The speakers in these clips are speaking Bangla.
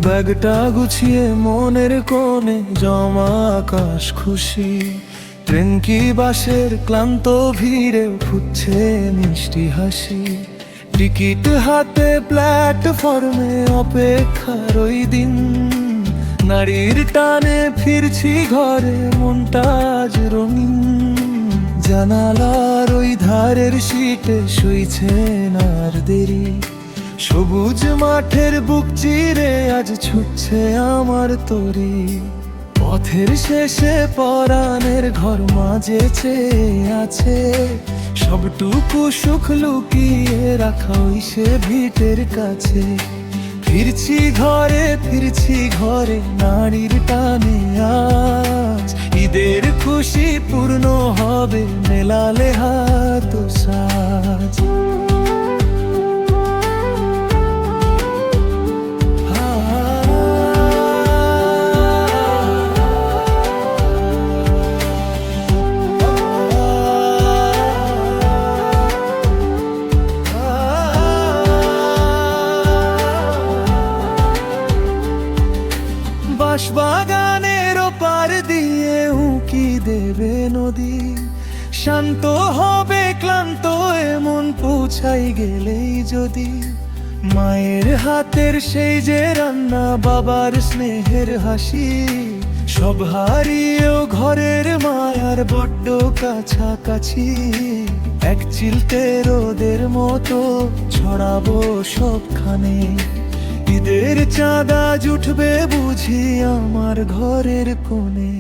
ব্যাগটা গুছিয়ে মনের কোণে জমা আকাশ খুশি, ট্রেন কি বাসের ক্লান্ত ভিড়ে ফুটছে মিষ্টি হাসি। টিকিট হাতে প্ল্যাটফর্মে অপেক্ষার ওই দিন, নারীর টানে ফিরছি ঘরে মনটা আজ রঙিন। জানালার ওই ধারের সিটে শুইছেন আর দেরি, সবুজ মাঠের বুক চিরে আজ ছুটছে আমার তরি। পথের শেষে পরাণের ঘর মাঝে চেয়ে আছে, সবটুকু সুখ লুকিয়ে রাখা ওই সে ভিটের কাছে। ফিরছি ঘরে নারীর টানে আজ, ঈদের খুশি পূর্ণ হবে মেলালে হাত সাজ। বাগানের ওপার দিয়ে উঁকি দেবে নদী, শান্ত হবে ক্লান্ত এমন পৌঁছাই গেলেই যদি। মায়ের হাতের সেই যে রান্না, বাবার স্নেহের হাসি, সব হারিয়েও ঘরের মায়ার বড্ড কাছাকাছি। এক চিলতে রোদের মতো ছড়াবো সবখানে, ঈদের চাঁদা জুটবে বুঝি আমার ঘরের কোণে।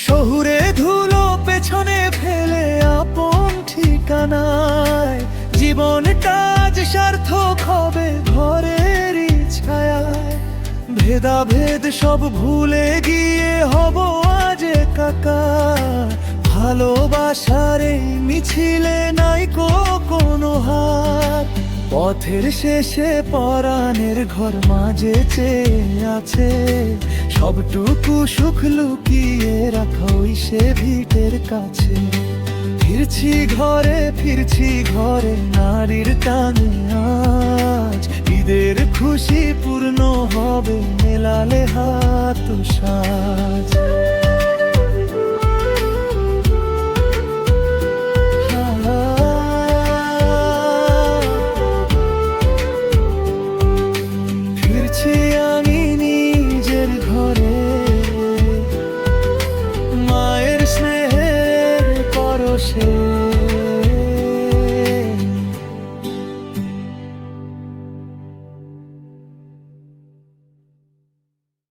শহুরে ধুলো পেছনে ফেলে আপন ঠিকানায়, জীবনটা আজ সার্থক হবে ঘরের ছায়ায়। ভেদাভেদ সব ভুলে গিয়ে হব আজ একাকার, ভালোবাসার এই মিছিলে নাই কোনো হার। পথের শেষে পরাণের ঘর মাঝে চেয়ে আছে, সবটুকু সুখ লুকিয়ে রাখা ওই সে ভিটের কাছে। ফিরছি ঘরে নারীর টানে আজ, ঈদের খুশি পূর্ণ হবে মেলালে হাত সাজ। আমি নিজের ঘরে, মায়ের স্নেহের পরশে।